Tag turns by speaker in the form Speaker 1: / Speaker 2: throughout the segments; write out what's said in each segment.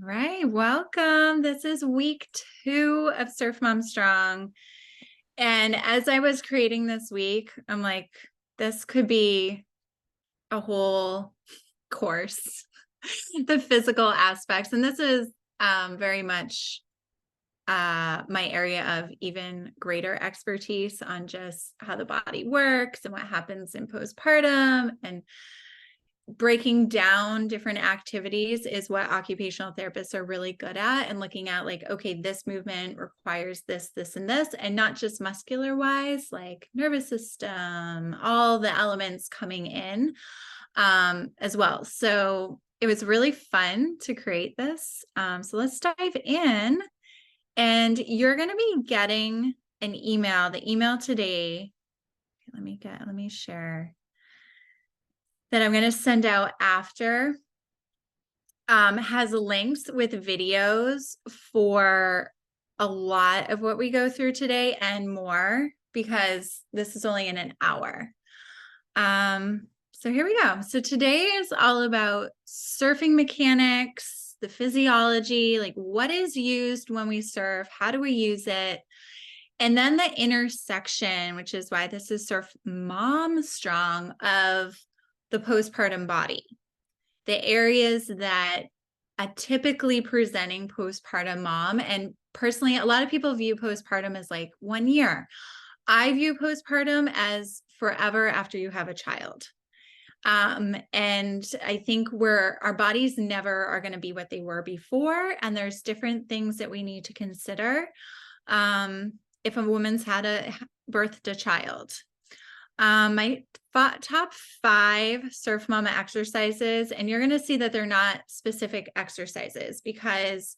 Speaker 1: Right, welcome. This is week 2 of Surf Mom Strong. And as I was creating this week, I'm like, this could be a whole course, the physical aspects. And this is very much my area of even greater expertise on just how the body works and what happens in postpartum, and breaking down different activities is what occupational therapists are really good at, and looking at like, okay, this movement requires this, this, and this, and not just muscular wise, like nervous system, all the elements coming in as well. So it was really fun to create this. So let's dive in, and you're going to be getting an email. The email today, let me share, that I'm going to send out after, has links with videos for a lot of what we go through today and more, because this is only in an hour. So here we go. So today is all about surfing mechanics, the physiology, like what is used when we surf, how do we use it? And then the intersection, which is why this is Surf Mom Strong, of the postpartum body, the areas that a typically presenting postpartum mom, and personally, a lot of people view postpartum as like 1 year. I view postpartum as forever after you have a child. And I think our bodies never are going to be what they were before. And there's different things that we need to consider if a woman's birthed a child. My top 5 surf mama exercises, and you're going to see that they're not specific exercises, because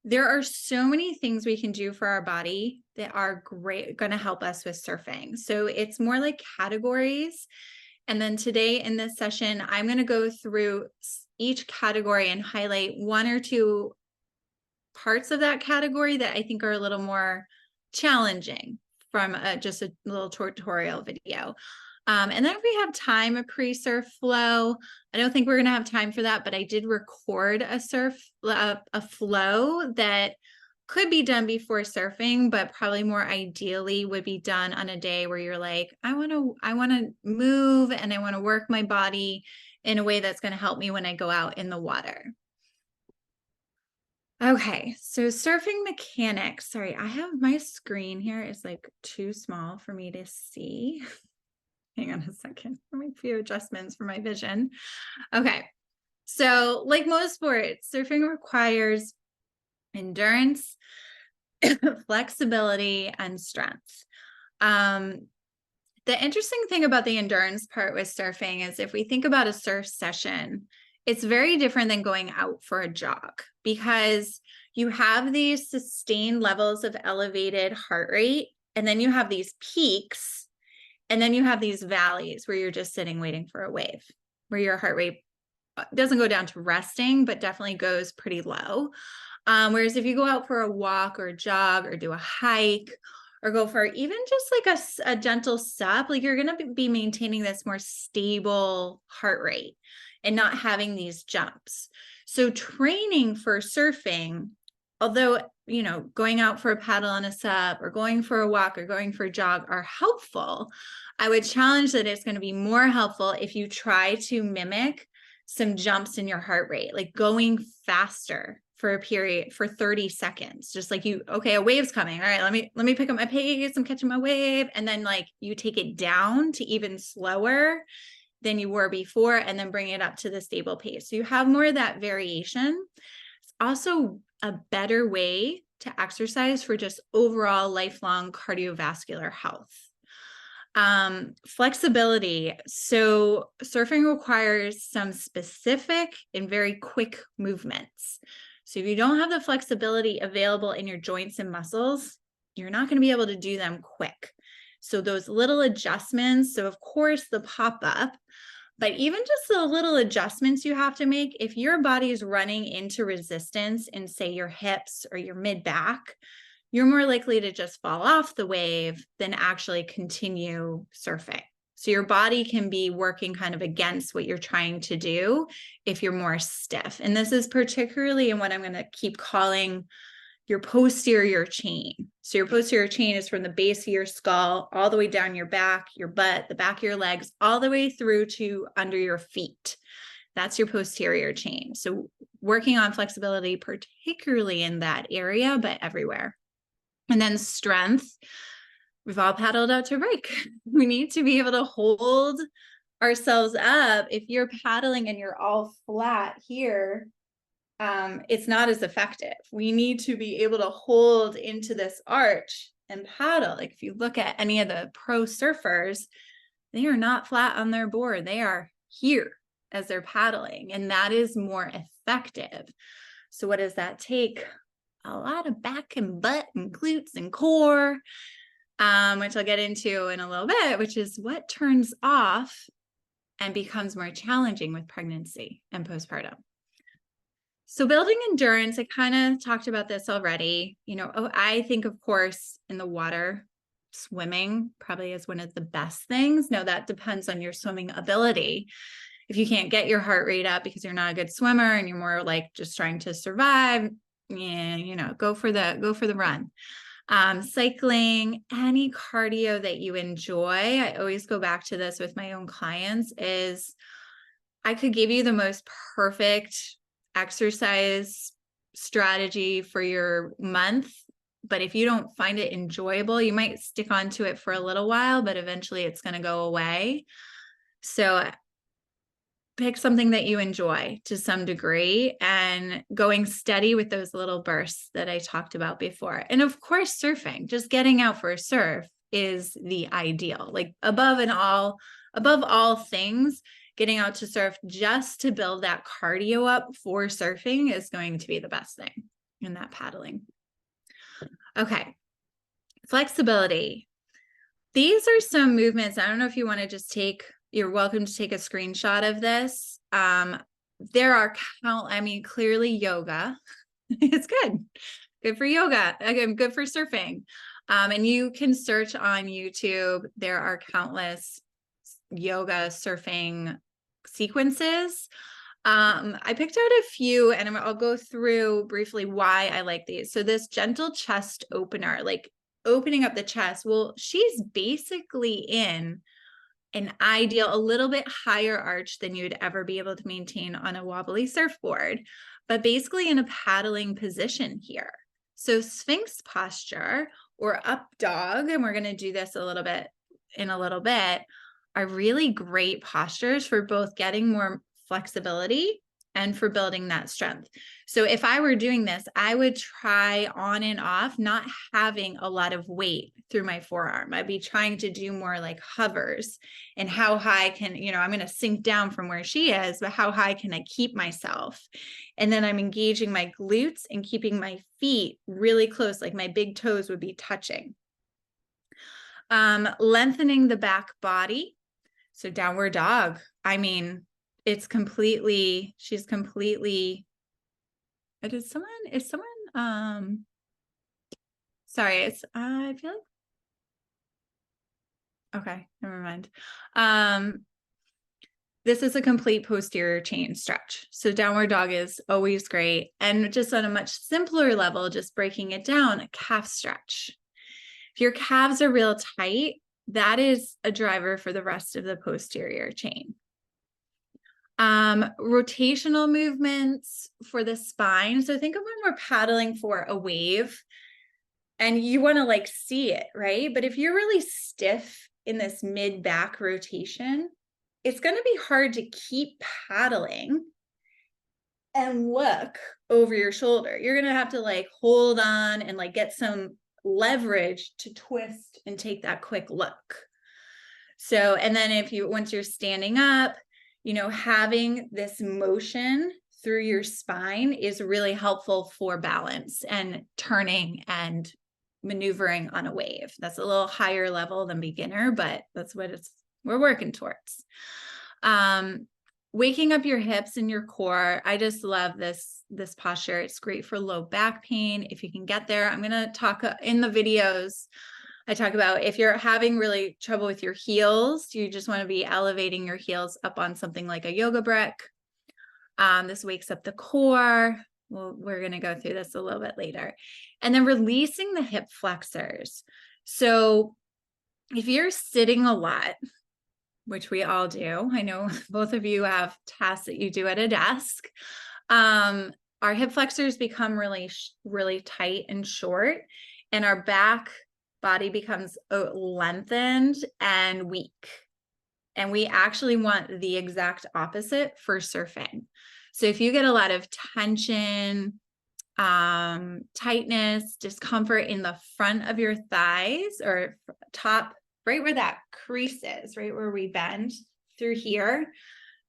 Speaker 1: there are so many things we can do for our body that are going to help us with surfing. So it's more like categories. And then today in this session, I'm going to go through each category and highlight 1 or 2 parts of that category that I think are a little more challenging from just a little tutorial video. And then if we have time, a pre-surf flow. I don't think we're going to have time for that, but I did record a flow that could be done before surfing, but probably more ideally would be done on a day where you're like, I want to move and I want to work my body in a way that's going to help me when I go out in the water. Okay, so surfing mechanics. Sorry, I have my screen here is like too small for me to see. Hang on a second. Let me make a few adjustments for my vision. Okay, so like most sports, surfing requires endurance, flexibility, and strength. The interesting thing about the endurance part with surfing is if we think about a surf session, it's very different than going out for a jog, because you have these sustained levels of elevated heart rate, and then you have these peaks, and then you have these valleys where you're just sitting waiting for a wave, where your heart rate doesn't go down to resting, but definitely goes pretty low. Whereas if you go out for a walk or a jog or do a hike, or go for even just like a gentle sup, like you're going to be maintaining this more stable heart rate and not having these jumps. So training for surfing, although, going out for a paddle and a sup or going for a walk or going for a jog are helpful, I would challenge that it's going to be more helpful if you try to mimic some jumps in your heart rate, like going faster for a period for 30 seconds, just like okay, a wave's coming. All right, let me pick up my pace. I'm catching my wave. And then like you take it down to even slower than you were before, and then bring it up to the stable pace. So you have more of that variation. It's also a better way to exercise for just overall lifelong cardiovascular health. Flexibility. So surfing requires some specific and very quick movements. So if you don't have the flexibility available in your joints and muscles, you're not going to be able to do them quick. So those little adjustments, so of course the pop-up, but even just the little adjustments you have to make, if your body is running into resistance in, say, your hips or your mid-back, you're more likely to just fall off the wave than actually continue surfing. So your body can be working kind of against what you're trying to do if you're more stiff. And this is particularly in what I'm going to keep calling your posterior chain. So your posterior chain is from the base of your skull all the way down your back, your butt, the back of your legs, all the way through to under your feet. That's your posterior chain. So working on flexibility, particularly in that area, but everywhere. And then strength. We've all paddled out to break. We need to be able to hold ourselves up. If you're paddling and you're all flat here, it's not as effective. We need to be able to hold into this arch and paddle. Like if you look at any of the pro surfers, they are not flat on their board. They are here as they're paddling, and that is more effective. So what does that take? A lot of back and butt and glutes and core, which I'll get into in a little bit, which is what turns off and becomes more challenging with pregnancy and postpartum. So building endurance, I kind of talked about this already. I think, of course, in the water, swimming probably is one of the best things. Now, that depends on your swimming ability. If you can't get your heart rate up because you're not a good swimmer and you're more like just trying to survive, go for the run. Cycling, any cardio that you enjoy. I always go back to this with my own clients is I could give you the most perfect exercise strategy for your month, but if you don't find it enjoyable, you might stick onto it for a little while, but eventually it's going to go away. So pick something that you enjoy to some degree and going steady with those little bursts that I talked about before. And of course, surfing, just getting out for a surf is the ideal. Like above all things, getting out to surf just to build that cardio up for surfing is going to be the best thing in that paddling. Okay. Flexibility. These are some movements. I don't know if you want to just you're welcome to take a screenshot of this. There are clearly yoga. It's good for yoga. Again, good for surfing. And you can search on YouTube. There are countless yoga surfing sequences. I picked out a few and I'll go through briefly why I like these. So this gentle chest opener, like opening up the chest. Well, she's basically in an ideal, a little bit higher arch than you'd ever be able to maintain on a wobbly surfboard, but basically in a paddling position here. So Sphinx posture or up dog, and we're going to do this in a little bit, are really great postures for both getting more flexibility and for building that strength. So if I were doing this, I would try on and off, not having a lot of weight through my forearm. I'd be trying to do more like hovers and how high can, I'm going to sink down from where she is, but how high can I keep myself? And then I'm engaging my glutes and keeping my feet really close, like my big toes would be touching. Lengthening the back body. So downward dog. She's completely, I feel like, okay, never mind. This is a complete posterior chain stretch. So downward dog is always great. And just on a much simpler level, just breaking it down, a calf stretch. If your calves are real tight, that is a driver for the rest of the posterior chain. Rotational movements for the spine. So think of when we're paddling for a wave and you want to see it, right? But if you're really stiff in this mid-back rotation, it's going to be hard to keep paddling and look over your shoulder. You're going to have to hold on and get some leverage to twist and take that quick look. So, and then once you're standing up, having this motion through your spine is really helpful for balance and turning and maneuvering on a wave. That's a little higher level than beginner, but that's what we're working towards. Waking up your hips and your core. I just love this posture. It's great for low back pain. If you can get there, I'm going to talk in the videos. I talk about if you're having really trouble with your heels, you just want to be elevating your heels up on something like a yoga brick. This wakes up the core. Well, we're going to go through this a little bit later. And then releasing the hip flexors. So if you're sitting a lot, which we all do, I know both of you have tasks that you do at a desk. Our hip flexors become really tight and short, and our back body becomes lengthened and weak. And we actually want the exact opposite for surfing. So if you get a lot of tension, tightness, discomfort in the front of your thighs or top, right where that crease is, right where we bend through here,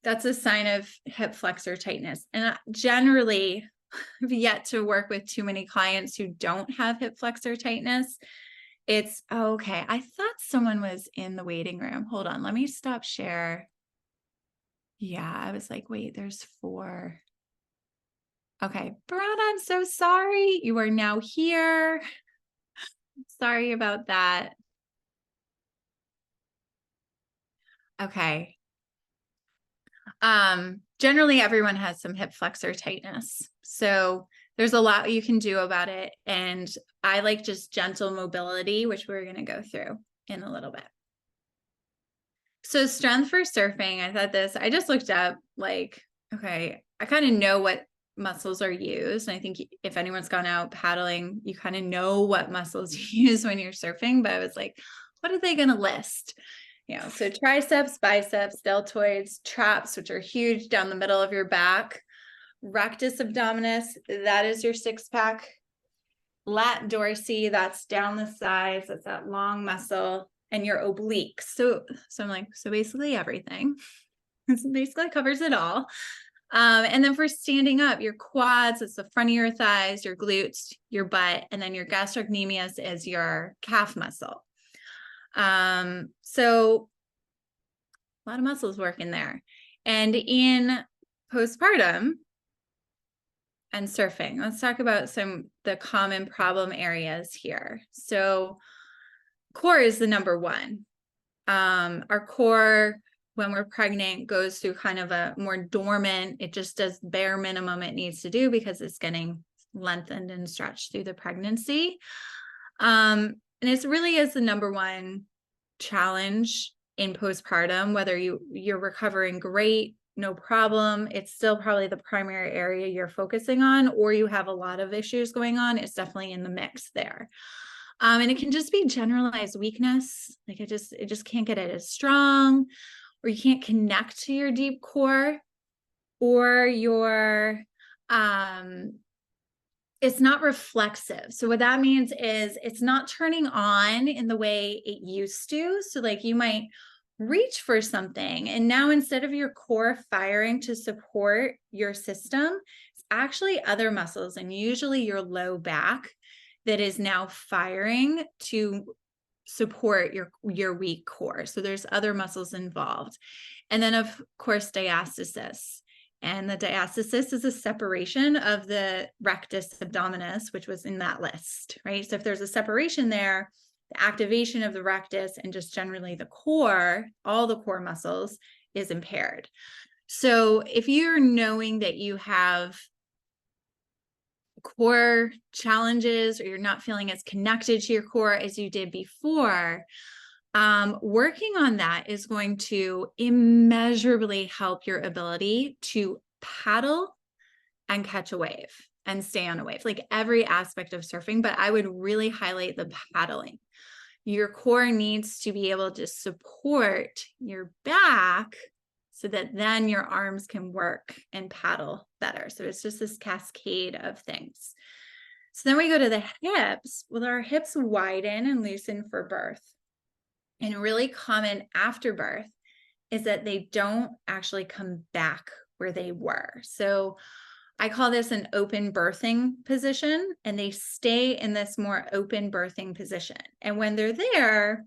Speaker 1: that's a sign of hip flexor tightness. And generally, I've yet to work with too many clients who don't have hip flexor tightness. It's okay. I thought someone was in the waiting room. Hold on. Let me stop share. Yeah, I was like, wait, there's 4. Okay. Brad, I'm so sorry. You are now here. Sorry about that. Okay. Generally everyone has some hip flexor tightness. So there's a lot you can do about it. And I like just gentle mobility, which we're going to go through in a little bit. So strength for surfing, I just looked up like, okay, I kind of know what muscles are used. And I think if anyone's gone out paddling, you kind of know what muscles you use when you're surfing, but I was like, what are they going to list? So triceps, biceps, deltoids, traps, which are huge down the middle of your back, rectus abdominis, that is your 6-pack, lat dorsi, that's down the sides, that's that long muscle, and your obliques. So I'm like, so basically everything. This basically covers it all. And then for standing up, your quads, it's the front of your thighs, your glutes, your butt, and then your gastrocnemius is your calf muscle. So a lot of muscles work in there. And in postpartum and surfing, let's talk about the common problem areas here. So core is the number one. Our core, when we're pregnant, goes through kind of a more dormant, it just does bare minimum it needs to do because it's getting lengthened and stretched through the pregnancy. And it really is the number one challenge in postpartum, whether you're recovering great, no problem, it's still probably the primary area you're focusing on, or you have a lot of issues going on, it's definitely in the mix there. And it can just be generalized weakness. Like it just can't get it as strong, or you can't connect to your deep core, or it's not reflexive. So what that means is it's not turning on in the way it used to. So like you might reach for something, and now instead of your core firing to support your system, it's actually other muscles, and usually your low back, that is now firing to support your weak core. So there's other muscles involved. And then of course, diastasis. And the diastasis is a separation of the rectus abdominis, which was in that list, right? So if there's a separation there, the activation of the rectus and just generally the core, all the core muscles, is impaired. So if you're knowing that you have core challenges, or you're not feeling as connected to your core as you did before, working on that is going to immeasurably help your ability to paddle and catch a wave and stay on a wave, like every aspect of surfing. But I would really highlight the paddling. Your core needs to be able to support your back so that then your arms can work and paddle better. So it's just this cascade of things. So then we go to the hips. Well, our hips widen and loosen for birth. And really common after birth is that they don't actually come back where they were. So I call this an open birthing position, and they stay in this more open birthing position. And when they're there,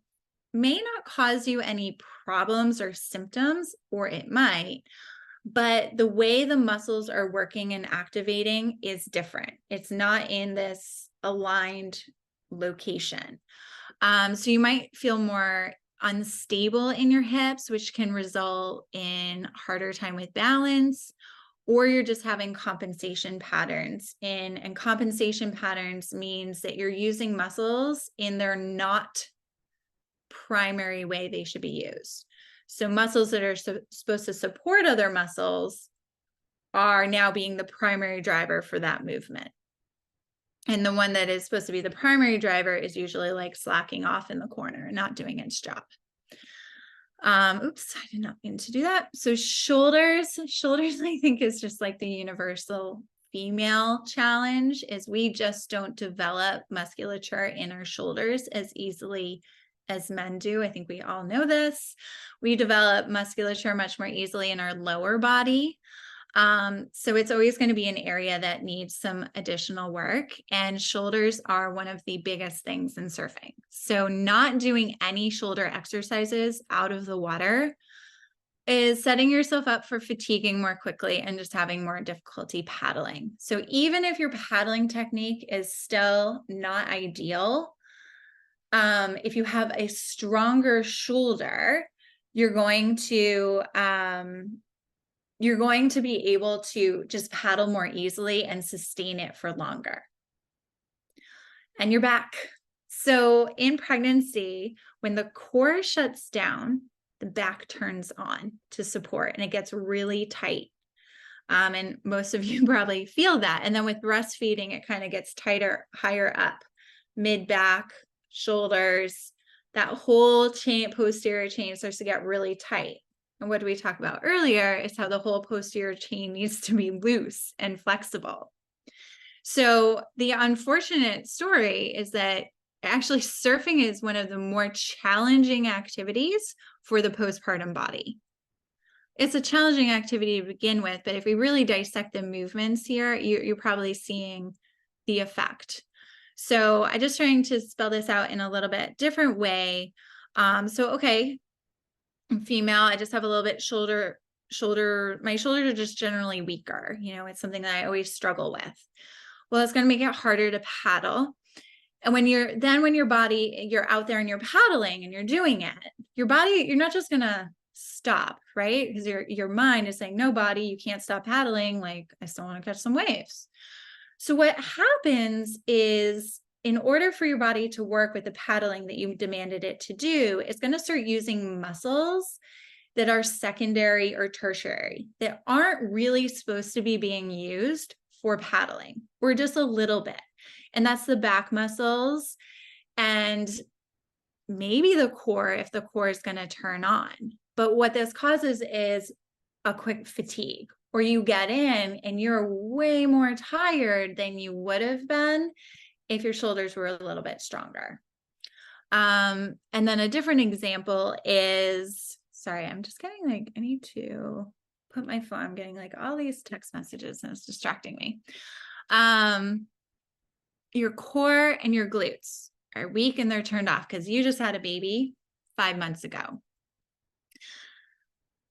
Speaker 1: may not cause you any problems or symptoms, or it might, but the way the muscles are working and activating is different. It's not in this aligned location. So you might feel more unstable in your hips, which can result in harder time with balance, or you're just having compensation patterns and compensation patterns means that you're using muscles in their not primary way they should be used. So muscles that are supposed to support other muscles are now being the primary driver for that movement. And the one that is supposed to be the primary driver is usually like slacking off in the corner and not doing its job. Oops, I did not mean to do that. So shoulders, I think is just like the universal female challenge is we just don't develop musculature in our shoulders as easily as men do. I think we all know this. We develop musculature much more easily in our lower body. So it's always going to be an area that needs some additional work, and shoulders are one of the biggest things in surfing. So not doing any shoulder exercises out of the water is setting yourself up for fatiguing more quickly and just having more difficulty paddling. So even if your paddling technique is still not ideal, if you have a stronger shoulder, you're going to be able to just paddle more easily and sustain it for longer. And your back. So in pregnancy, when the core shuts down, the back turns on to support and it gets really tight. And most of you probably feel that. And then with breastfeeding, it kind of gets tighter, higher up, mid back, shoulders, that whole chain, posterior chain starts to get really tight. And what we talked about earlier is how the whole posterior chain needs to be loose and flexible. So the unfortunate story is that actually surfing is one of the more challenging activities for the postpartum body. It's a challenging activity to begin with, but if we really dissect the movements here, you're probably seeing the effect. So I'm just trying to spell this out in a little bit different way. Okay, I'm female, I just have a little bit my shoulders are just generally weaker. It's something that I always struggle with. Well, it's going to make it harder to paddle. And when you're out there and you're paddling and you're doing it, your body, you're not just going to stop, right? Because your mind is saying, no, body, you can't stop paddling. Like, I still want to catch some waves. So what happens is, in order for your body to work with the paddling that you demanded it to do, it's going to start using muscles that are secondary or tertiary, that aren't really supposed to be being used for paddling, or just a little bit. And that's the back muscles and maybe the core, if the core is going to turn on. But what this causes is a quick fatigue, or you get in and you're way more tired than you would have been if your shoulders were a little bit stronger. And then a different example is, sorry, I'm just getting I need to put my phone, I'm getting all these text messages and it's distracting me. Your core and your glutes are weak and they're turned off because you just had a baby 5 months ago.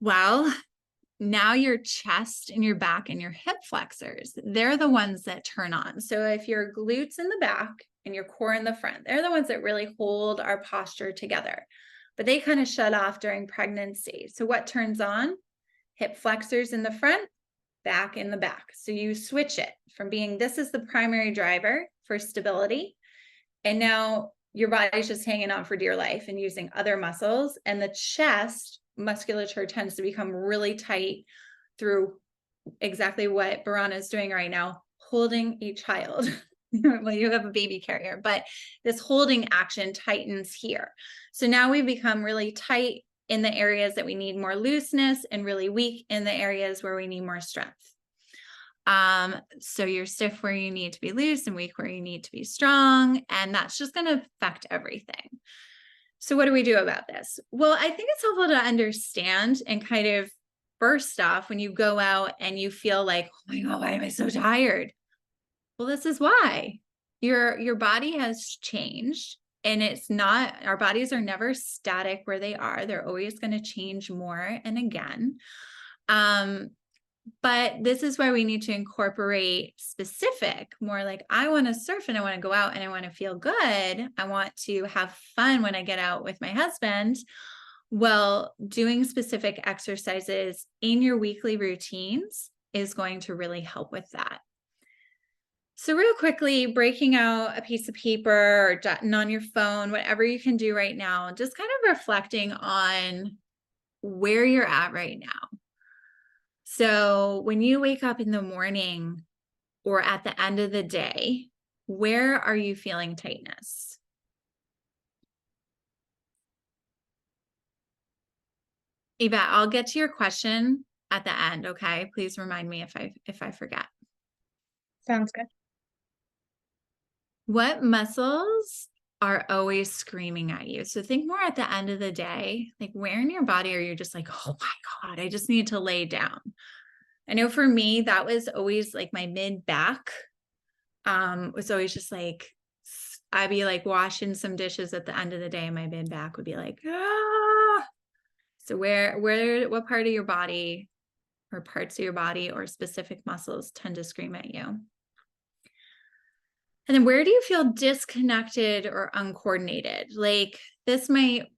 Speaker 1: Well, now your chest and your back and your hip flexors, they're the ones that turn on. So if your glutes in the back and your core in the front, they're the ones that really hold our posture together, but they kind of shut off during pregnancy. So what turns on? Hip flexors in the front, back in the back. So you switch it from being, this is the primary driver for stability. And now your body's just hanging on for dear life and using other muscles, and the chest musculature tends to become really tight through exactly what Barana is doing right now, holding a child. Well, you have a baby carrier, but this holding action tightens here. So now we become really tight in the areas that we need more looseness and really weak in the areas where we need more strength. So you're stiff where you need to be loose and weak where you need to be strong. And that's just going to affect everything. So what do we do about this? Well, I think it's helpful to understand and kind of, first off, when you go out and you feel like, oh my God, why am I so tired? Well, this is why. Your body has changed, and it's not, our bodies are never static where they are. They're always going to change more and again. But this is why we need to incorporate specific, more like, I want to surf and I want to go out and I want to feel good. I want to have fun when I get out with my husband. Well, doing specific exercises in your weekly routines is going to really help with that. So real quickly, breaking out a piece of paper or jotting on your phone, whatever you can do right now, just kind of reflecting on where you're at right now. So when you wake up in the morning or at the end of the day, where are you feeling tightness? Yvette, I'll get to your question at the end, okay? Please remind me if I forget.
Speaker 2: Sounds good.
Speaker 1: What muscles are always screaming at you? So think more at the end of the day, like where in your body are you just like, oh my God, I just need to lay down. I know for me, that was always like my mid back was always just like, I'd be like washing some dishes at the end of the day and my mid back would be like, ah. So what part of your body or parts of your body or specific muscles tend to scream at you? And then where do you feel disconnected or uncoordinated? Like this might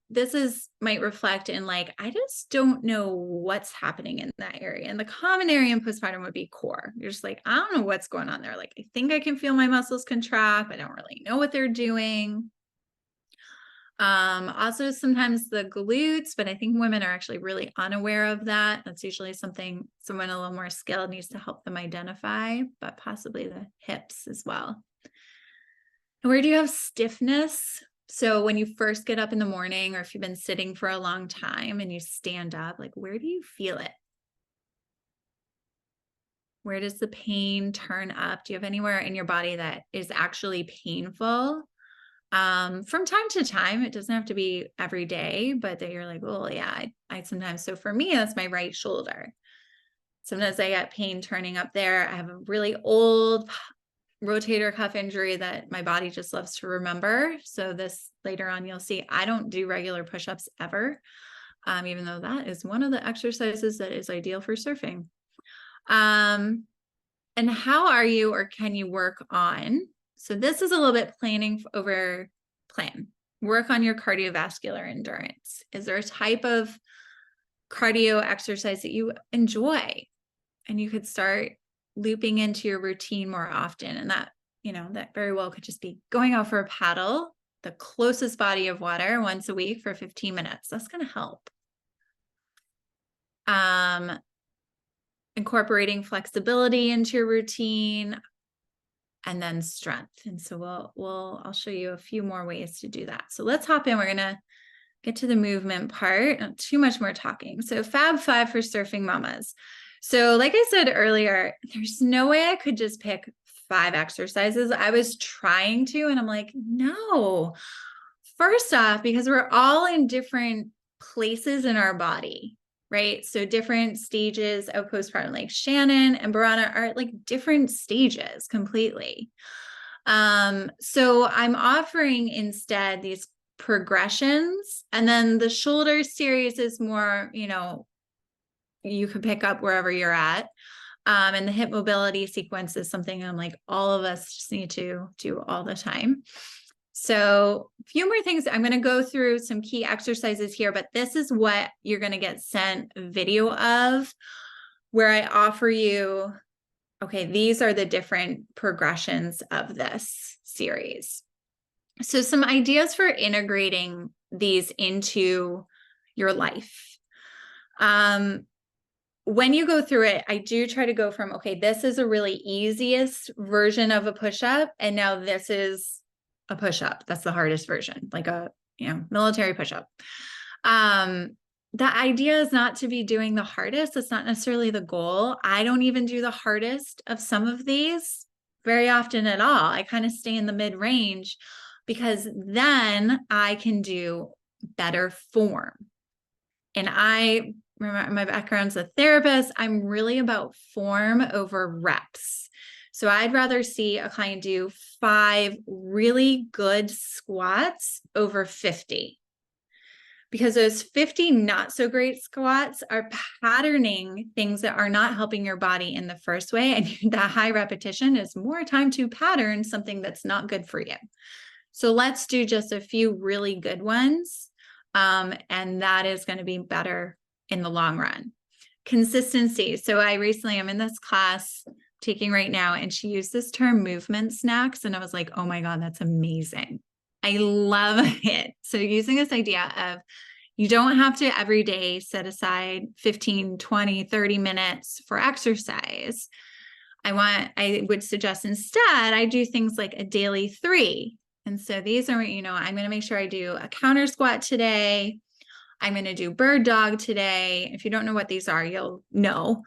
Speaker 1: reflect in like, I just don't know what's happening in that area. And the common area in postpartum would be core. You're just like, I don't know what's going on there. Like, I think I can feel my muscles contract, but I don't really know what they're doing. Also sometimes the glutes, but I think women are actually really unaware of that. That's usually something someone a little more skilled needs to help them identify, but possibly the hips as well. And where do you have stiffness? So when you first get up in the morning, or if you've been sitting for a long time and you stand up, like where do you feel it? Where does the pain turn up? Do you have anywhere in your body that is actually painful? From time to time, it doesn't have to be every day, but that you're like, oh yeah, I sometimes, so for me, that's my right shoulder. Sometimes I get pain turning up there. I have a really old rotator cuff injury that my body just loves to remember. So this later on, you'll see, I don't do regular push-ups ever, even though that is one of the exercises that is ideal for surfing. And how are you, or can you work on? So this is a little bit planning over plan. Work on your cardiovascular endurance. Is there a type of cardio exercise that you enjoy and you could start looping into your routine more often? And that, that very well could just be going out for a paddle, the closest body of water once a week for 15 minutes. That's going to help. Incorporating flexibility into your routine, and then strength. And so I'll show you a few more ways to do that. So let's hop in. We're going to get to the movement part. Not too much more talking. So Fab 5 for surfing mamas. So like I said earlier, there's no way I could just pick 5 exercises. I was trying to, and I'm like, no. First off, because we're all in different places in our body, right? So different stages of postpartum, like Shannon and Barana are like different stages completely. So I'm offering instead these progressions, and then the shoulder series is more, you can pick up wherever you're at. And the hip mobility sequence is something I'm like, all of us just need to do all the time. So a few more things. I'm going to go through some key exercises here, but this is what you're going to get sent a video of, where I offer you, okay, these are the different progressions of this series. So some ideas for integrating these into your life. When you go through it, I do try to go from, okay, this is a really easiest version of a push-up, and now this is a push-up. That's the hardest version, like a military push-up. The idea is not to be doing the hardest. That's not necessarily the goal. I don't even do the hardest of some of these very often at all. I kind of stay in the mid-range, because then I can do better form. And I remember my background's a therapist. I'm really about form over reps. So I'd rather see a client do 5 really good squats over 50, because those 50 not so great squats are patterning things that are not helping your body in the first way. And that high repetition is more time to pattern something that's not good for you. So let's do just a few really good ones. And that is going to be better in the long run. Consistency. So I recently am in this class taking right now, and she used this term movement snacks. And I was like, oh my God, that's amazing. I love it. So using this idea of you don't have to every day set aside 15, 20, 30 minutes for exercise. I would suggest instead I do things like a daily 3. And so these are, I'm going to make sure I do a counter squat today. I'm going to do bird dog today. If you don't know what these are, you'll know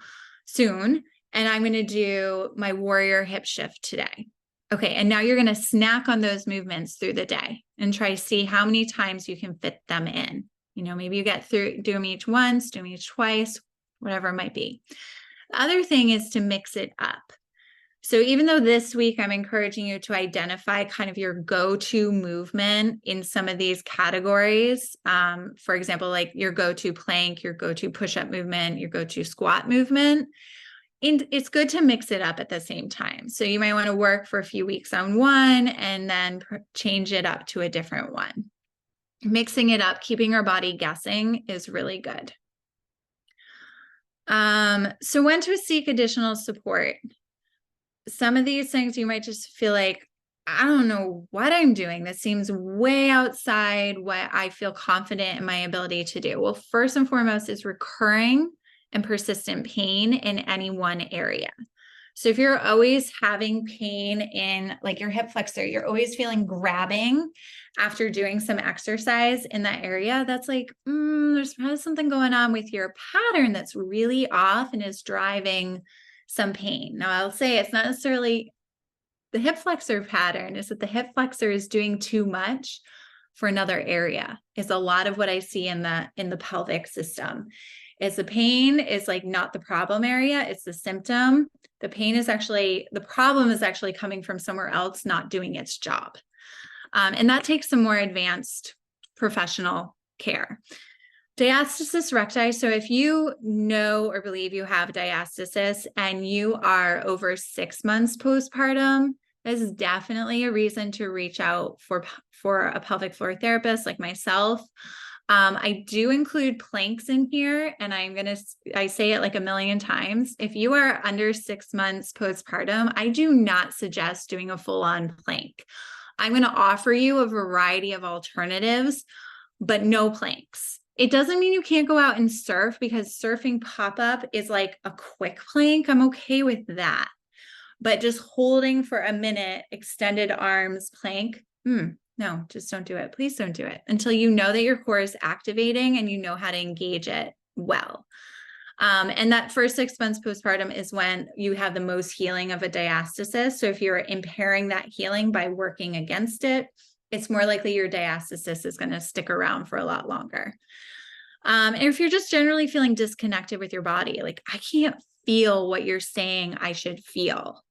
Speaker 1: soon. And I'm going to do my warrior hip shift today. Okay. And now you're going to snack on those movements through the day and try to see how many times you can fit them in. Maybe you get through, do them each once, do them each twice, whatever it might be. The other thing is to mix it up. So even though this week I'm encouraging you to identify kind of your go-to movement in some of these categories, for example, like your go-to plank, your go-to push-up movement, your go-to squat movement, and it's good to mix it up at the same time. So you might want to work for a few weeks on one and then change it up to a different one. Mixing it up, keeping our body guessing is really good. So when to seek additional support. Some of these things you might just feel like, I don't know what I'm doing. This seems way outside what I feel confident in my ability to do. Well, first and foremost is recurring and persistent pain in any one area. So if you're always having pain in like your hip flexor, you're always feeling grabbing after doing some exercise in that area, that's like, there's probably something going on with your pattern that's really off and is driving some pain. Now I'll say it's not necessarily the hip flexor pattern, is that the hip flexor is doing too much for another area. Is a lot of what I see in the pelvic system. Is the pain is like not the problem area, it's the symptom. The problem is actually coming from somewhere else not doing its job. And that takes some more advanced professional care. Diastasis recti. So if you know or believe you have diastasis and you are over 6 months postpartum, this is definitely a reason to reach out for a pelvic floor therapist like myself. I do include planks in here, and I say it like a million times. If you are under 6 months postpartum, I do not suggest doing a full-on plank. I'm going to offer you a variety of alternatives, but no planks. It doesn't mean you can't go out and surf, because surfing pop-up is like a quick plank. I'm okay with that. But just holding for a minute, extended arms plank, no, just don't do it. Please don't do it until you know that your core is activating and you know how to engage it well. And that first 6 months postpartum is when you have the most healing of a diastasis. So if you're impairing that healing by working against it, it's more likely your diastasis is going to stick around for a lot longer. And if you're just generally feeling disconnected with your body, like I can't feel what you're saying I should feel,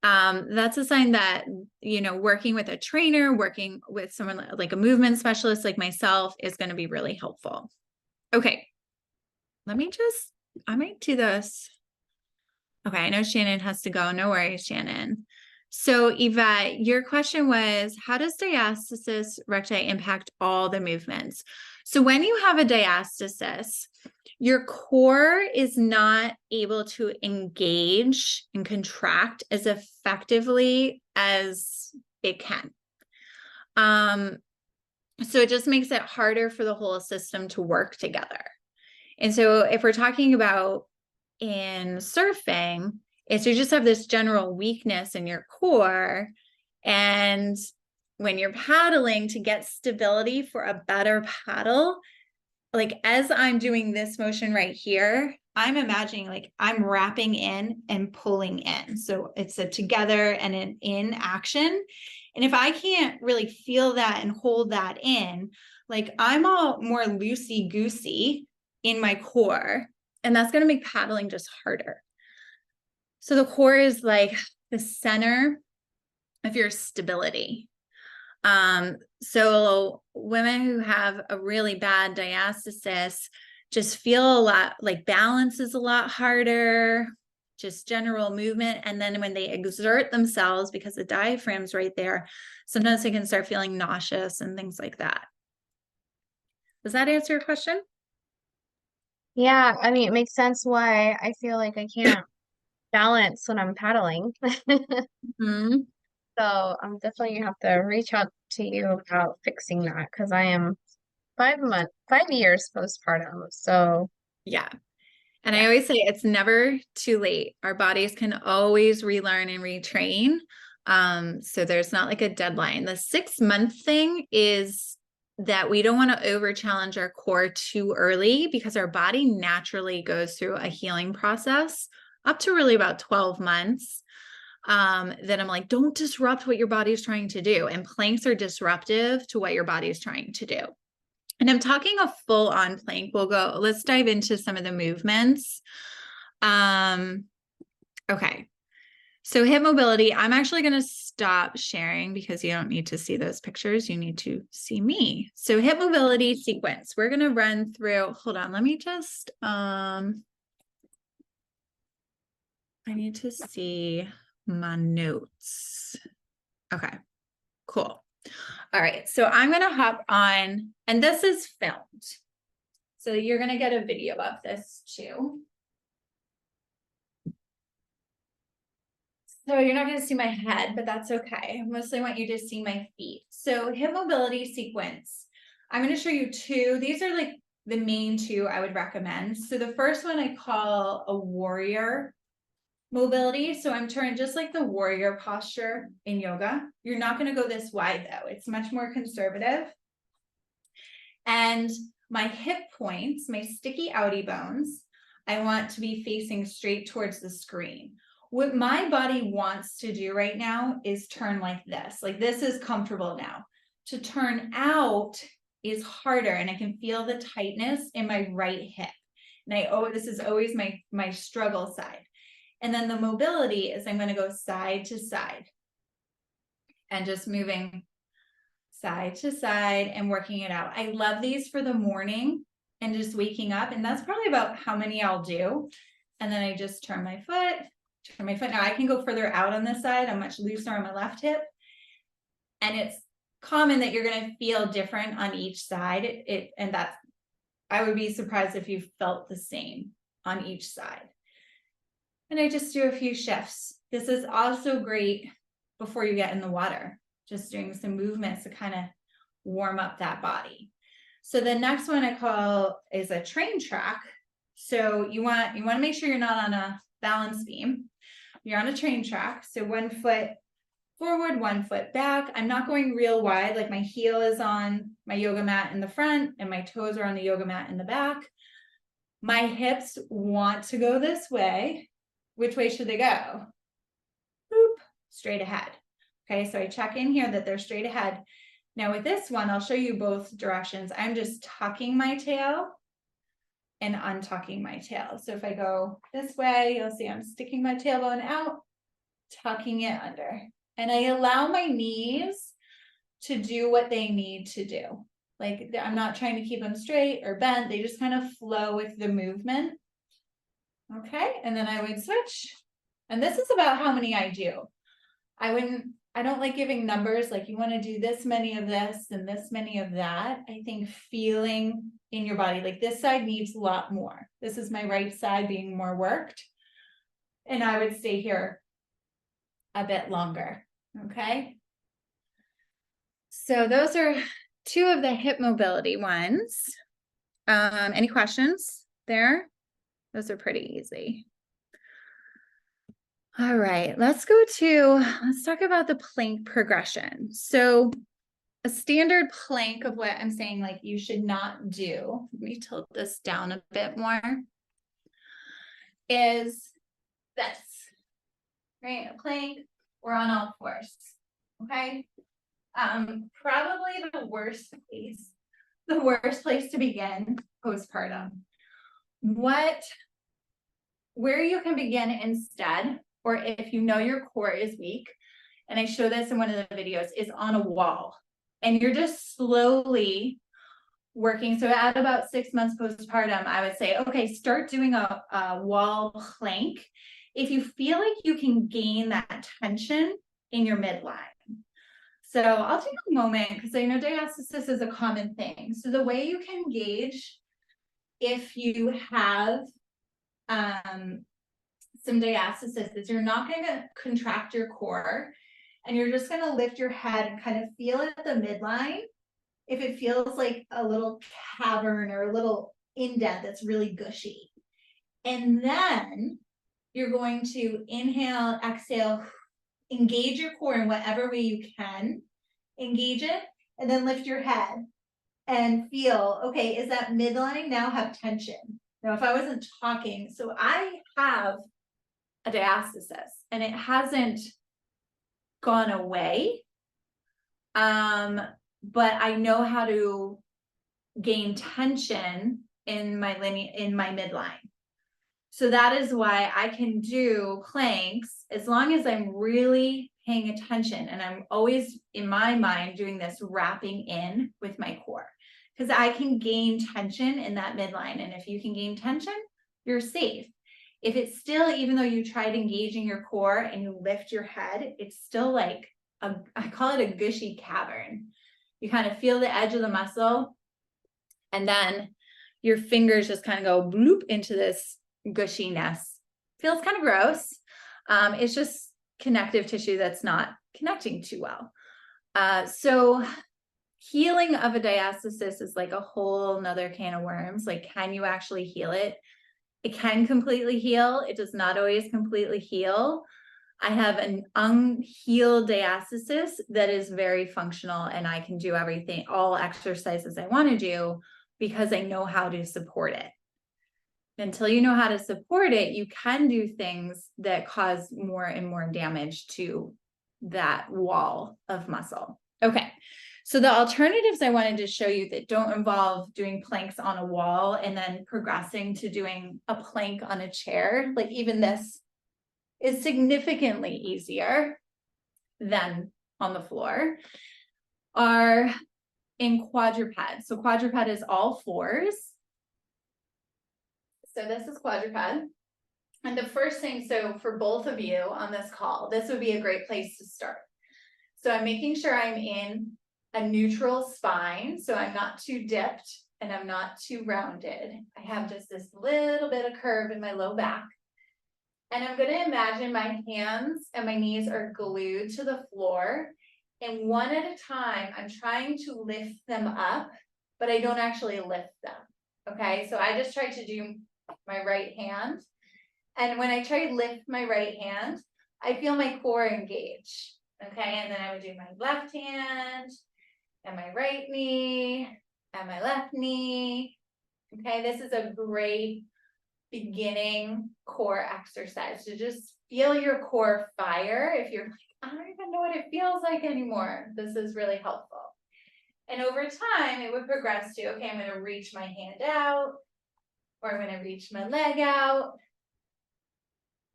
Speaker 1: that's a sign that, working with a trainer, working with someone like a movement specialist like myself is going to be really helpful. Okay. I might do this. Okay. I know Shannon has to go. No worries, Shannon. So Yvette, your question was, how does diastasis recti impact all the movements? So when you have a diastasis, your core is not able to engage and contract as effectively as it can. So it just makes it harder for the whole system to work together. And so if we're talking about in surfing, is you just have this general weakness in your core. And when you're paddling, to get stability for a better paddle, like as I'm doing this motion right here, I'm imagining like I'm wrapping in and pulling in. So it's a together and an in action. And if I can't really feel that and hold that in, like I'm all more loosey-goosey in my core, and that's going to make paddling just harder. So the core is like the center of your stability. So women who have a really bad diastasis just feel a lot like balance is a lot harder, just general movement. And then when they exert themselves, because the diaphragm's right there, sometimes they can start feeling nauseous and things like that. Does that answer your question?
Speaker 2: Yeah, I mean, it makes sense why I feel like I can't balance when I'm paddling.
Speaker 1: Hmm.
Speaker 2: So I'm definitely gonna have to reach out to you about fixing that because I am 5 years postpartum. So
Speaker 1: Yeah. And I
Speaker 2: yeah.
Speaker 1: always say it's never too late. Our bodies can always relearn and retrain. So there's not like a deadline. The 6 month thing is that we don't want to over challenge our core too early because our body naturally goes through a healing process up to really about 12 months. Then I'm like, don't disrupt what your body is trying to do. And planks are disruptive to what your body is trying to do. And I'm talking a full on plank. Let's dive into some of the movements. Um, okay. So hip mobility, I'm actually going to stop sharing because you don't need to see those pictures. You need to see me. So hip mobility sequence, we're going to run through, hold on. Let me just, I need to see my notes. Okay, cool. All right. So I'm going to hop on, and this is filmed. So you're going to get a video of this too. So you're not going to see my head, but that's okay. I mostly want you to see my feet. So hip mobility sequence. I'm going to show you two. These are like the main two I would recommend. So the first one I call a warrior mobility. So I'm turning just like the warrior posture in yoga. You're not going to go this wide though. It's much more conservative. And my hip points, my sticky outie bones, I want to be facing straight towards the screen. What my body wants to do right now is turn like this. Like this is comfortable now. To turn out is harder, and I can feel the tightness in my right hip. And this is always my struggle side. And then the mobility is I'm going to go side to side and just moving side to side and working it out. I love these for the morning and just waking up. And that's probably about how many I'll do. And then I just turn my foot. Now I can go further out on this side. I'm much looser on my left hip. And it's common that you're going to feel different on each side. I would be surprised if you felt the same on each side. And I just do a few shifts. This is also great before you get in the water, just doing some movements to kind of warm up that body. So the next one I call is a train track. So you want to make sure you're not on a balance beam. You're on a train track. So 1 foot forward, 1 foot back. I'm not going real wide. Like my heel is on my yoga mat in the front and my toes are on the yoga mat in the back. My hips want to go this way. Which way should they go? Boop, straight ahead. Okay, so I check in here that they're straight ahead. Now with this one, I'll show you both directions. I'm just tucking my tail and untucking my tail. So if I go this way, you'll see I'm sticking my tailbone out, tucking it under. And I allow my knees to do what they need to do. Like I'm not trying to keep them straight or bent. They just kind of flow with the movement. Okay, and then I would switch. And this is about how many I do. I don't like giving numbers like you want to do this many of this and this many of that. I think feeling in your body, like this side needs a lot more. This is my right side being more worked. And I would stay here a bit longer. Okay. So those are two of the hip mobility ones. Any questions there? Those are pretty easy. All right, let's talk about the plank progression. So a standard plank of what I'm saying, like you should not do, let me tilt this down a bit more, is this, right? A plank, we're on all fours, okay? Probably the worst place to begin postpartum. Where you can begin instead, or if you know your core is weak, and I show this in one of the videos, is on a wall. And you're just slowly working. So at about 6 months postpartum, I would say, okay, start doing a wall plank. If you feel like you can gain that tension in your midline. So I'll take a moment because I know diastasis is a common thing. So the way you can gauge if you have some diastasis is you're not going to contract your core, and you're just going to lift your head and kind of feel at the midline if it feels like a little cavern or a little indent that's really gushy. And then you're going to inhale, exhale, engage your core in whatever way you can, engage it, and then lift your head and feel, okay, is that midline now have tension? Now, if I wasn't talking, so I have a diastasis and it hasn't gone away. But I know how to gain tension in my midline. So that is why I can do planks as long as I'm really paying attention. And I'm always in my mind doing this wrapping in with my core, because I can gain tension in that midline. And if you can gain tension, you're safe. If it's still, even though you tried engaging your core and you lift your head, it's still like I call it a gushy cavern. You kind of feel the edge of the muscle, and then your fingers just kind of go bloop into this gushiness. Feels kind of gross. It's just connective tissue that's not connecting too well. So healing of a diastasis is like a whole nother can of worms. Like, can you actually heal it? It can completely heal. It does not always completely heal. I have an unhealed diastasis that is very functional, and I can do everything, all exercises I want to do, because I know how to support it. Until you know how to support it, you can do things that cause more and more damage to that wall of muscle. Okay, so the alternatives I wanted to show you that don't involve doing planks on a wall and then progressing to doing a plank on a chair, like even this is significantly easier than on the floor, are in quadruped. So quadruped is all fours. So this is quadruped. And the first thing, so for both of you on this call, this would be a great place to start. So I'm making sure I'm in a neutral spine, so I'm not too dipped and I'm not too rounded. I have just this little bit of curve in my low back. And I'm going to imagine my hands and my knees are glued to the floor. And one at a time, I'm trying to lift them up, but I don't actually lift them. Okay, so I just try to do my right hand. And when I try to lift my right hand, I feel my core engage. Okay, and then I would do my left hand and my right knee and my left knee. Okay, this is a great beginning core exercise to just feel your core fire. If you're like, I don't even know what it feels like anymore, this is really helpful. And over time, it would progress to, okay, I'm going to reach my hand out, or I'm going to reach my leg out,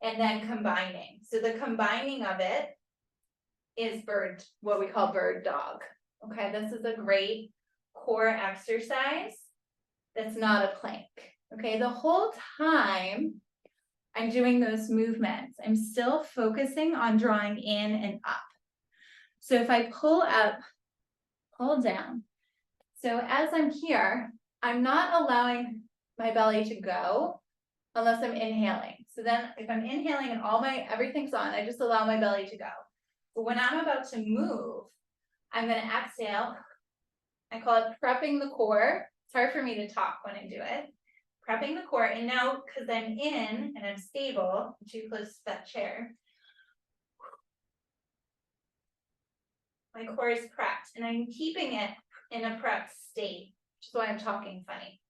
Speaker 1: and then combining. So the combining of it is bird, what we call bird dog. Okay, this is a great core exercise that's not a plank. Okay, the whole time I'm doing those movements, I'm still focusing on drawing in and up. So if I pull up, pull down. So as I'm here, I'm not allowing my belly to go unless I'm inhaling. So then if I'm inhaling and everything's on, I just allow my belly to go. But when I'm about to move, I'm going to exhale. I call it prepping the core. It's hard for me to talk when I do it. Prepping the core. And now, because I'm in and I'm stable, I'm too close to that chair, my core is prepped. And I'm keeping it in a prepped state, which is why I'm talking funny.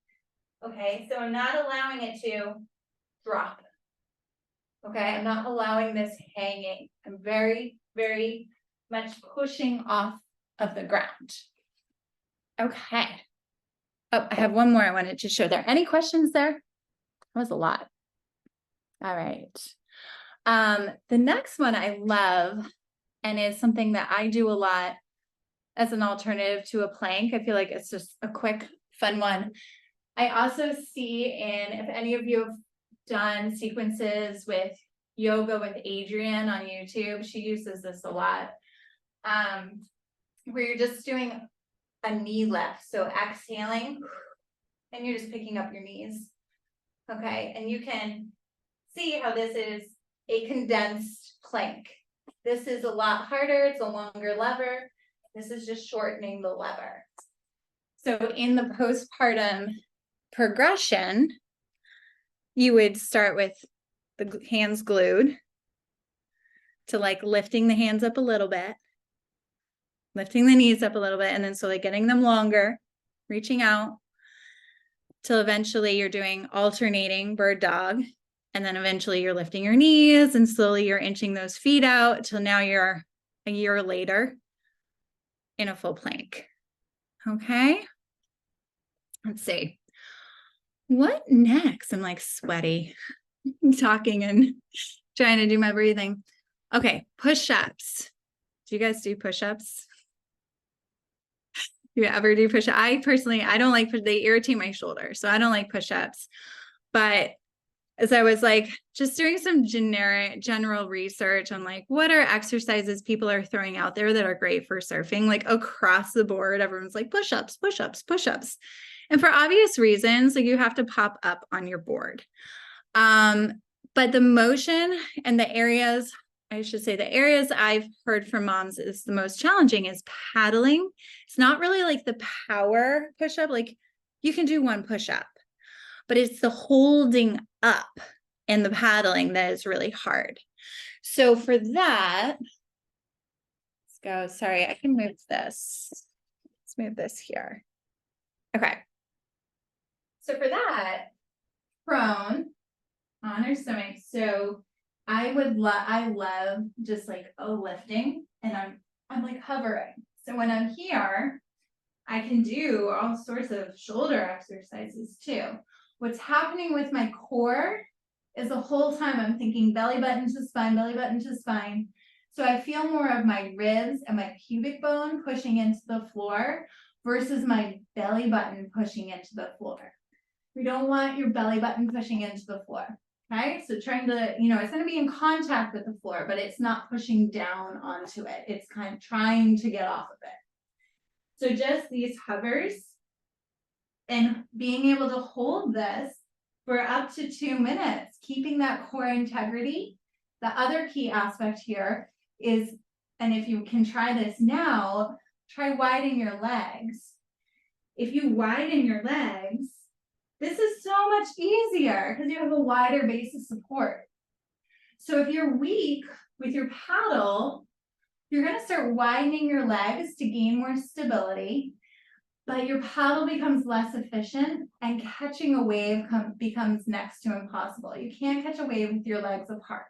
Speaker 1: Okay, so I'm not allowing it to drop. Okay, I'm not allowing this hanging. I'm very, very much pushing off of the ground. Okay. Oh, I have one more I wanted to show there. Any questions there? That was a lot. All right. The next one I love, and is something that I do a lot as an alternative to a plank. I feel like it's just a quick, fun one. I also see if any of you have done sequences with Yoga with Adrienne on YouTube, she uses this a lot, where you're just doing a knee lift. So exhaling, and you're just picking up your knees. Okay, and you can see how this is a condensed plank. This is a lot harder, it's a longer lever. This is just shortening the lever. So in the postpartum progression, you would start with the hands glued to like lifting the hands up a little bit, lifting the knees up a little bit, and then slowly getting them longer, reaching out till eventually you're doing alternating bird dog. And then eventually you're lifting your knees and slowly you're inching those feet out till now you're a year later in a full plank. Okay. Let's see. What next? I'm like sweaty talking and trying to do my breathing. Okay. Push-ups. Do you guys do push-ups? Do you ever do push-ups? I personally, I don't like, they irritate my shoulder. So I don't like push-ups, but as I was like just doing some general research on like what are exercises people are throwing out there that are great for surfing, like across the board, everyone's like push-ups, push-ups, push-ups. And for obvious reasons, like you have to pop up on your board. But the motion and the areas, I should say the areas I've heard from moms is the most challenging is paddling. It's not really like the power push-up, like you can do one push-up, but it's the holding up and the paddling that is really hard. So for that, let's go. Sorry, I can move this. Let's move this here. Okay. So for that, prone on our stomach. So I love just like lifting, and I'm like hovering. So when I'm here, I can do all sorts of shoulder exercises too. What's happening with my core is the whole time I'm thinking belly button to spine, belly button to spine. So I feel more of my ribs and my pubic bone pushing into the floor versus my belly button pushing into the floor. We don't want your belly button pushing into the floor. Okay, so trying to, it's going to be in contact with the floor, but it's not pushing down onto it. It's kind of trying to get off of it. So just these hovers and being able to hold this for up to 2 minutes, keeping that core integrity. The other key aspect here is, and if you can try this now, try widening your legs. If you widen your legs, this is so much easier because you have a wider base of support. So if you're weak with your paddle, you're going to start widening your legs to gain more stability, but your paddle becomes less efficient and catching a wave becomes next to impossible. You can't catch a wave with your legs apart.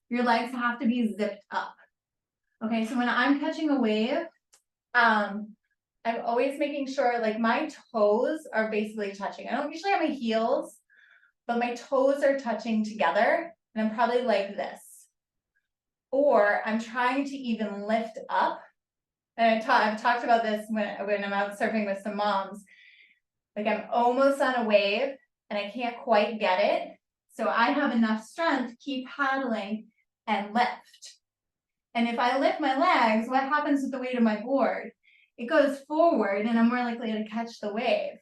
Speaker 1: Your legs have to be zipped up. Okay, so when I'm catching a wave, I'm always making sure like my toes are basically touching. I don't usually have my heels, but my toes are touching together, and I'm probably like this. Or I'm trying to even lift up. And I've talked about this when I'm out surfing with some moms. Like I'm almost on a wave and I can't quite get it. So I have enough strength to keep paddling and lift. And if I lift my legs, what happens with the weight of my board? It goes forward and I'm more likely to catch the wave.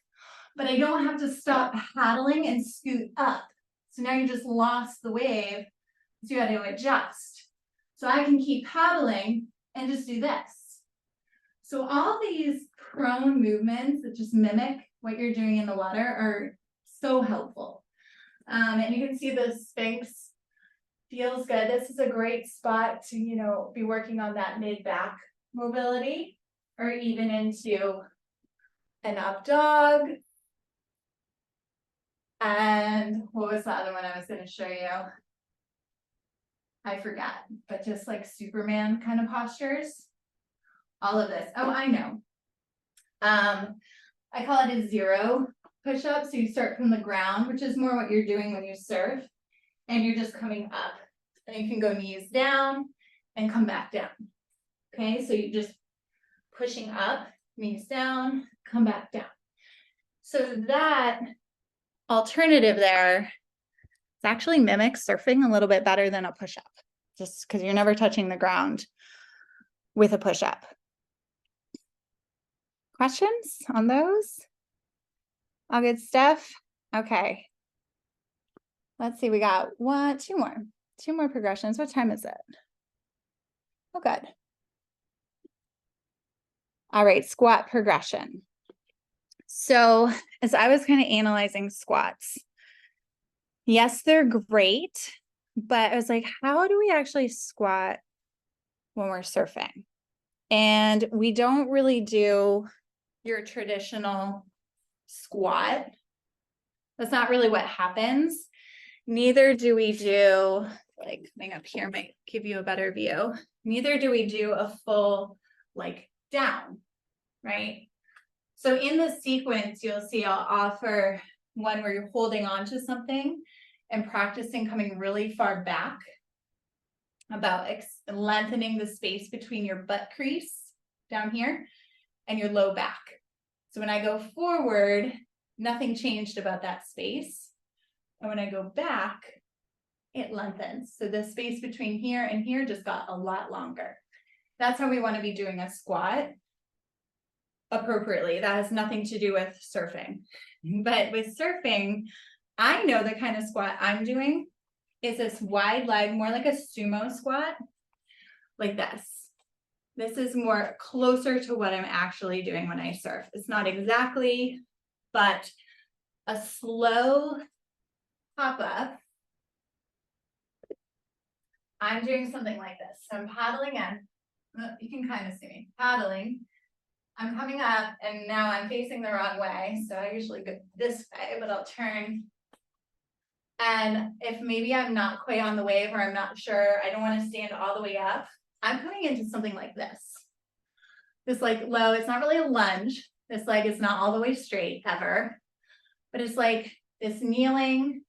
Speaker 1: But I don't have to stop paddling and scoot up. So now you just lost the wave. So you got to adjust. So I can keep paddling and just do this. So all these prone movements that just mimic what you're doing in the water are so helpful. And you can see the Sphinx feels good. This is a great spot to, be working on that mid-back mobility, or even into an up dog. And what was the other one I was going to show you? I forgot, but just like Superman kind of postures. All of this. Oh, I know. I call it a zero push-up. So you start from the ground, which is more what you're doing when you surf, and you're just coming up. And you can go knees down and come back down. Okay, so you just pushing up, knees down, come back down. So that alternative there, it actually mimics surfing a little bit better than a push-up, just because you're never touching the ground with a push-up. Questions on those? All good stuff? Okay. Let's see, we got two more progressions. What time is it? Oh, good. All right, squat progression. So as I was kind of analyzing squats, yes, they're great, but I was like, how do we actually squat when we're surfing? And we don't really do your traditional squat. That's not really what happens. Neither do we do, like coming up here might give you a better view. Neither do we do a full like down, right? So in the sequence, you'll see I'll offer one where you're holding on to something and practicing coming really far back, about lengthening the space between your butt crease down here and your low back. So when I go forward, nothing changed about that space. And when I go back, it lengthens. So the space between here and here just got a lot longer. That's how we want to be doing a squat appropriately. That has nothing to do with surfing. But with surfing, I know the kind of squat I'm doing is this wide leg, more like a sumo squat, like this. This is more closer to what I'm actually doing when I surf. It's not exactly, but a slow pop up. I'm doing something like this. So I'm paddling in. You can kind of see me paddling. I'm coming up and now I'm facing the wrong way. So I usually go this way, but I'll turn. And if maybe I'm not quite on the wave or I'm not sure, I don't want to stand all the way up, I'm coming into something like this. This like low, it's not really a lunge. This leg is not all the way straight ever, but it's like this kneeling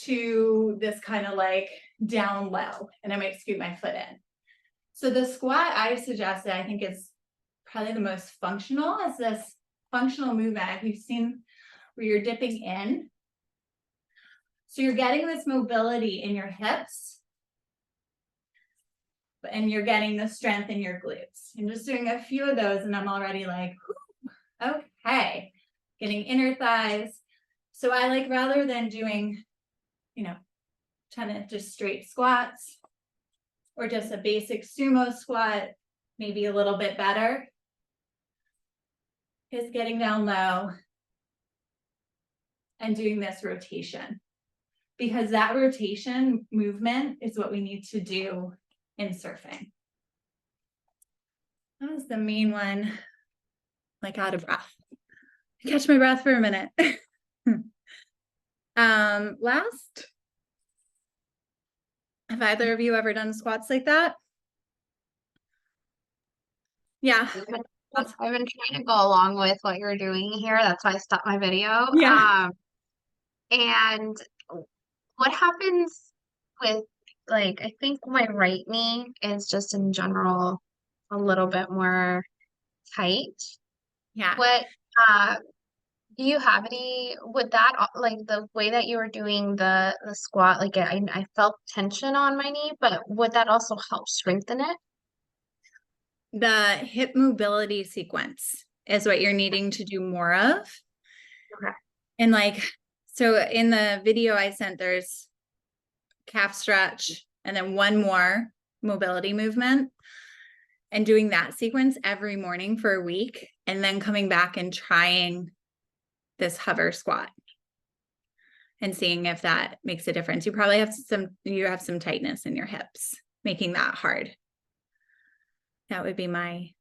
Speaker 1: to this kind of like down low, and I might scoot my foot in. So the squat I suggested, I think is probably the most functional, is this functional movement you've seen where you're dipping in. So you're getting this mobility in your hips, and you're getting the strength in your glutes. I'm just doing a few of those and I'm already like, okay, getting inner thighs. So I like, rather than doing, 10 of just straight squats or just a basic sumo squat, maybe a little bit better, is getting down low and doing this rotation, because that rotation movement is what we need to do in surfing. That was the main one, like out of breath. Catch my breath for a minute. Last, have either of you ever done squats like that? Yeah.
Speaker 2: I've been trying to go along with what you're doing here. That's why I stopped my video.
Speaker 1: Yeah.
Speaker 2: And what happens with, like, I think my right knee is just in general a little bit more tight.
Speaker 1: Yeah.
Speaker 2: What do you have any, would that, like the way that you were doing the squat, like I felt tension on my knee, but would that also help strengthen it?
Speaker 1: The hip mobility sequence is what you're needing to do more of.
Speaker 2: Okay.
Speaker 1: And like, so in the video I sent, there's calf stretch and then one more mobility movement, and doing that sequence every morning for a week, and then coming back and trying this hover squat and seeing if that makes a difference. You probably have some tightness in your hips, making that hard. That would be my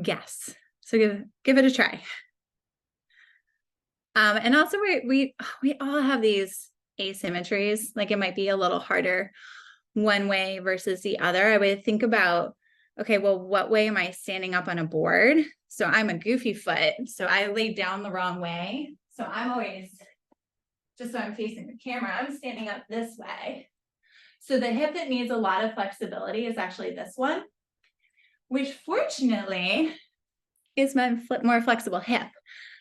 Speaker 1: guess. So give it a try. And also we all have these asymmetries. Like it might be a little harder one way versus the other. I would think about, okay, well, what way am I standing up on a board? So I'm a goofy foot, so I laid down the wrong way. So I'm always, just so I'm facing the camera, I'm standing up this way. So the hip that needs a lot of flexibility is actually this one. which fortunately is my more flexible hip.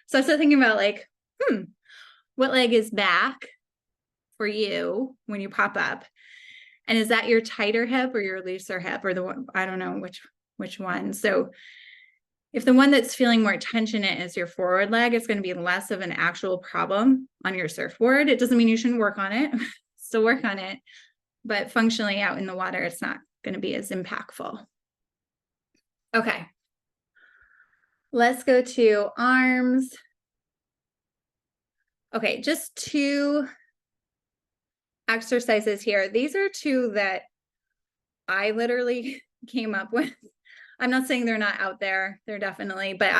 Speaker 1: So I started thinking about like, what leg is back for you when you pop up? And is that your tighter hip or your looser hip, or the one, I don't know which one. So if the one that's feeling more tension is your forward leg, it's going to be less of an actual problem on your surfboard. It doesn't mean you shouldn't work on it. Still work on it. But functionally out in the water, it's not going to be as impactful. Okay. Let's go to arms. Okay, just 2 exercises here. These are 2 that I literally came up with. I'm not saying they're not out there. They're definitely, but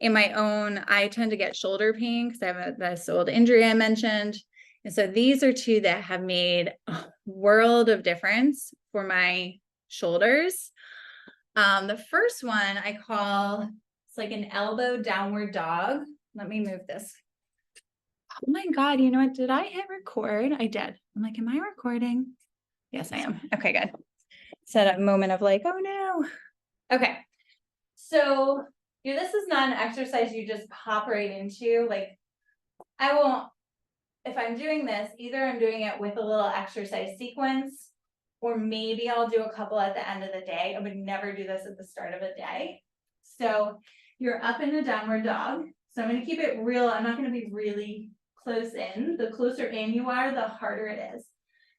Speaker 1: in my own, I tend to get shoulder pain because I have this old injury I mentioned. And so these are 2 that have made a world of difference for my shoulders. The first one I call, it's like an elbow downward dog. Let me move this. Oh my God, you know what? Did I hit record? I did. I'm like, am I recording? Yes, I am. Okay, good. Set a moment of like, oh no. Okay. So this is not an exercise you just pop right into. Like, I won't, if I'm doing this, either I'm doing it with a little exercise sequence, or maybe I'll do a couple at the end of the day. I would never do this at the start of a day. So you're up in a downward dog. So I'm going to keep it real. I'm not going to be really close in. The closer in you are, the harder it is.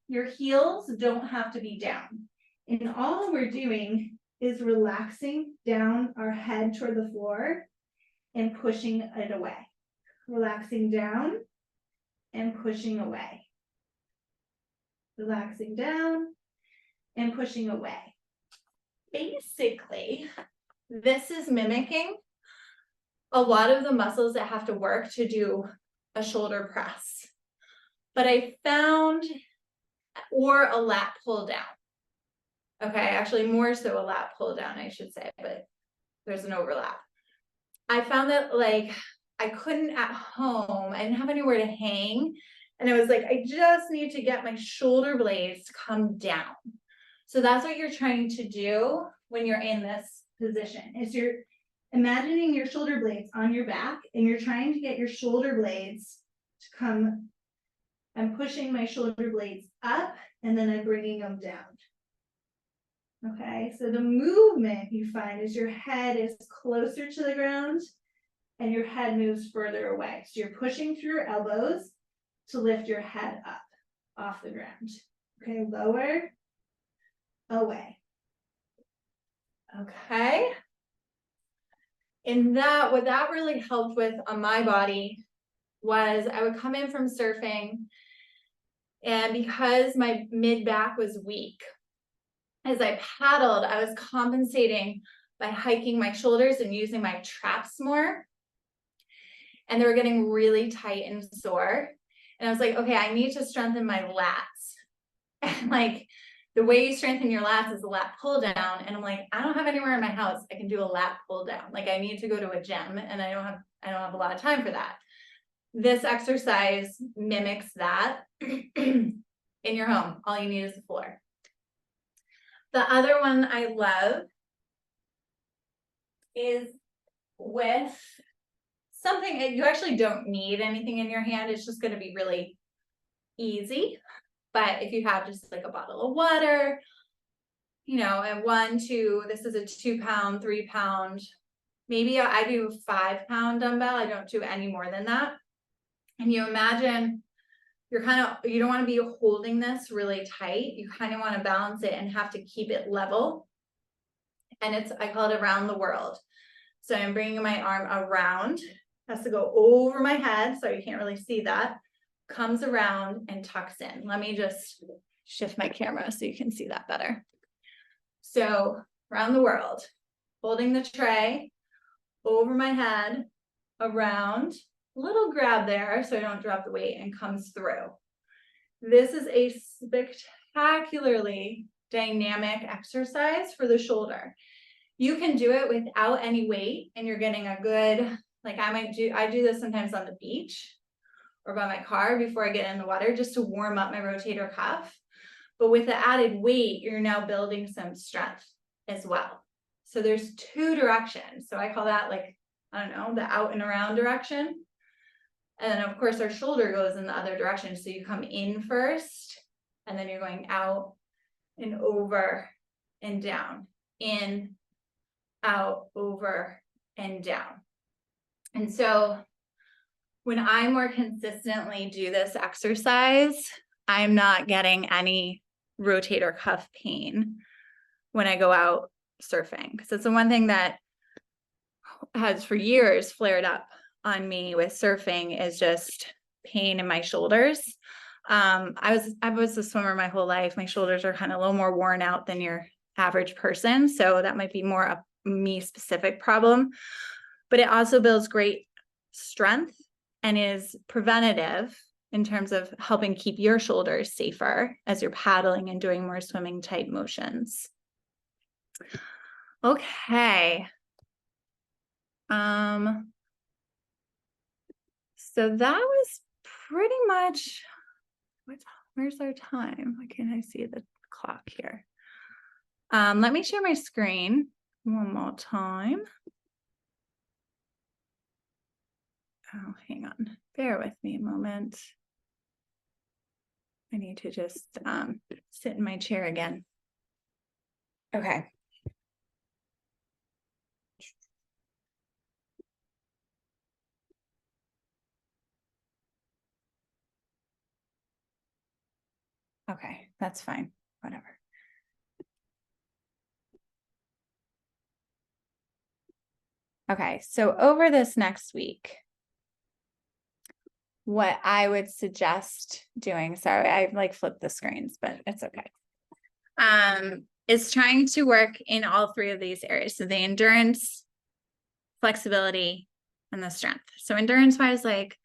Speaker 1: Your heels don't have to be down. And all we're doing is relaxing down our head toward the floor and pushing it away. Relaxing down and pushing away. Relaxing down and pushing away. Basically, this is mimicking a lot of the muscles that have to work to do a shoulder press. But I found, or a lat pull down. Okay, actually more so a lat pull down, I should say, but there's an overlap. I found that like I couldn't at home, I didn't have anywhere to hang. And I was like, I just need to get my shoulder blades to come down. So that's what you're trying to do when you're in this position, is you're imagining your shoulder blades on your back and you're trying to get your shoulder blades to come. I'm pushing my shoulder blades up and then I'm bringing them down. Okay, so the movement you find is your head is closer to the ground and your head moves further away. So you're pushing through your elbows to lift your head up off the ground. Okay, lower, away. Okay. And what that really helped with on my body was I would come in from surfing, and because my mid back was weak, as I paddled, I was compensating by hiking my shoulders and using my traps more. And they were getting really tight and sore. And I was like, okay, I need to strengthen my lats. And like the way you strengthen your lats is a lat pull down. And I'm like, I don't have anywhere in my house I can do a lat pull down. Like I need to go to a gym and I don't have a lot of time for that. This exercise mimics that in your home. All you need is the floor. The other one I love is with something, you actually don't need anything in your hand. It's just going to be really easy. But if you have just like a bottle of water, and 1, 2, this is a 2 pound, 3 pound, maybe I do 5 pound dumbbell. I don't do any more than that. And you imagine you don't want to be holding this really tight. You kind of want to balance it and have to keep it level. And I call it around the world. So I'm bringing my arm around, has to go over my head. So you can't really see that. Comes around and tucks in. Let me just shift my camera so you can see that better. So around the world, holding the tray over my head, around, little grab there so I don't drop the weight, and comes through. This is a spectacularly dynamic exercise for the shoulder. You can do it without any weight and you're getting a good, like I do this sometimes on the beach or by my car before I get in the water just to warm up my rotator cuff. But with the added weight, you're now building some strength as well. So there's two directions. So I call that like, I don't know, the out and around direction. And then of course our shoulder goes in the other direction. So you come in first, and then you're going out and over and down, in, out, over, and down. And so when I more consistently do this exercise, I'm not getting any rotator cuff pain when I go out surfing. Because it's the one thing that has for years flared up on me with surfing is just pain in my shoulders. I was a swimmer my whole life. My shoulders are kind of a little more worn out than your average person. So that might be more a me specific problem, but it also builds great strength and is preventative in terms of helping keep your shoulders safer as you're paddling and doing more swimming type motions. Okay. So that was pretty much, where's our time? Why can't I see the clock here? Let me share my screen one more time. Oh, hang on. Bear with me a moment. I need to just sit in my chair again. Okay. Okay, that's fine. Whatever. Okay, so over this next week, what I would suggest doing, sorry, I like flipped the screens, but it's okay. Is trying to work in all three of these areas. So the endurance, flexibility, and the strength. So endurance wise, like,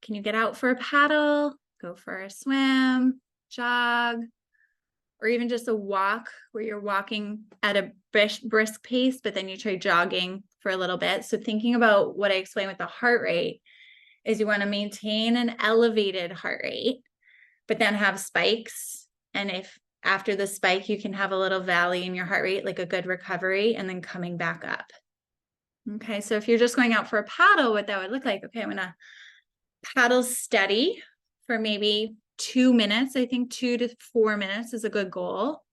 Speaker 1: can you get out for a paddle, go for a swim, jog, or even just a walk where you're walking at a brisk pace, but then you try jogging for a little bit. So thinking about what I explained with the heart rate is you want to maintain an elevated heart rate, but then have spikes. And if after the spike, you can have a little valley in your heart rate, like a good recovery, and then coming back up. Okay, so if you're just going out for a paddle, what that would look like, okay, I'm gonna paddle steady for maybe 2 minutes. I think 2 to 4 minutes is a good goal.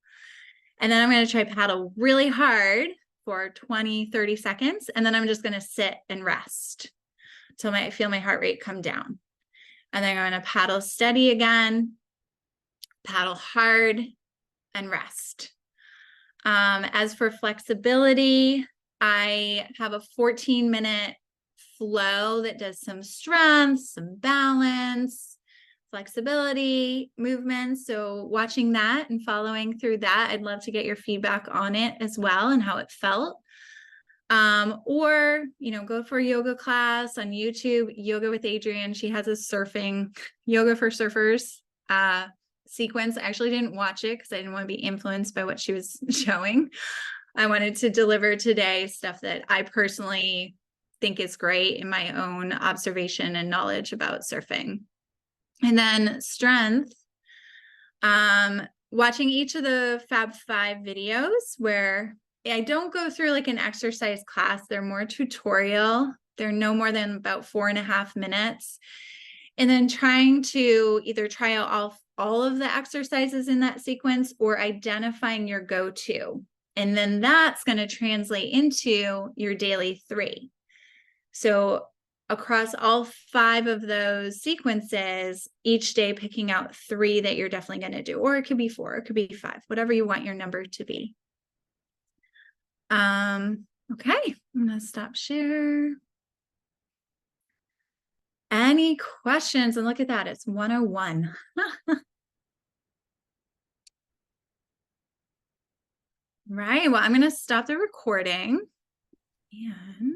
Speaker 1: And then I'm going to try paddle really hard for 20, 30 seconds. And then I'm just going to sit and rest until I feel my heart rate come down. And then I'm going to paddle steady again, paddle hard, and rest. As for flexibility, I have a 14-minute flow that does some strength, some balance, flexibility, movements. So watching that and following through that, I'd love to get your feedback on it as well and how it felt. Or, go for a yoga class on YouTube, Yoga with Adrienne. She has a surfing, yoga for surfers sequence. I actually didn't watch it because I didn't want to be influenced by what she was showing. I wanted to deliver today stuff that I personally think is great in my own observation and knowledge about surfing. And then strength, watching each of the Fab 5 videos where I don't go through like an exercise class. They're more tutorial. They're no more than about 4.5 minutes. And then trying to either try out all of the exercises in that sequence or identifying your go-to. And then that's going to translate into your daily 3. So across all 5 of those sequences, each day picking out 3 that you're definitely going to do, or it could be 4, it could be 5, whatever you want your number to be. Okay, I'm going to stop share. Any questions? And look at that, it's 101. Right, well, I'm going to stop the recording and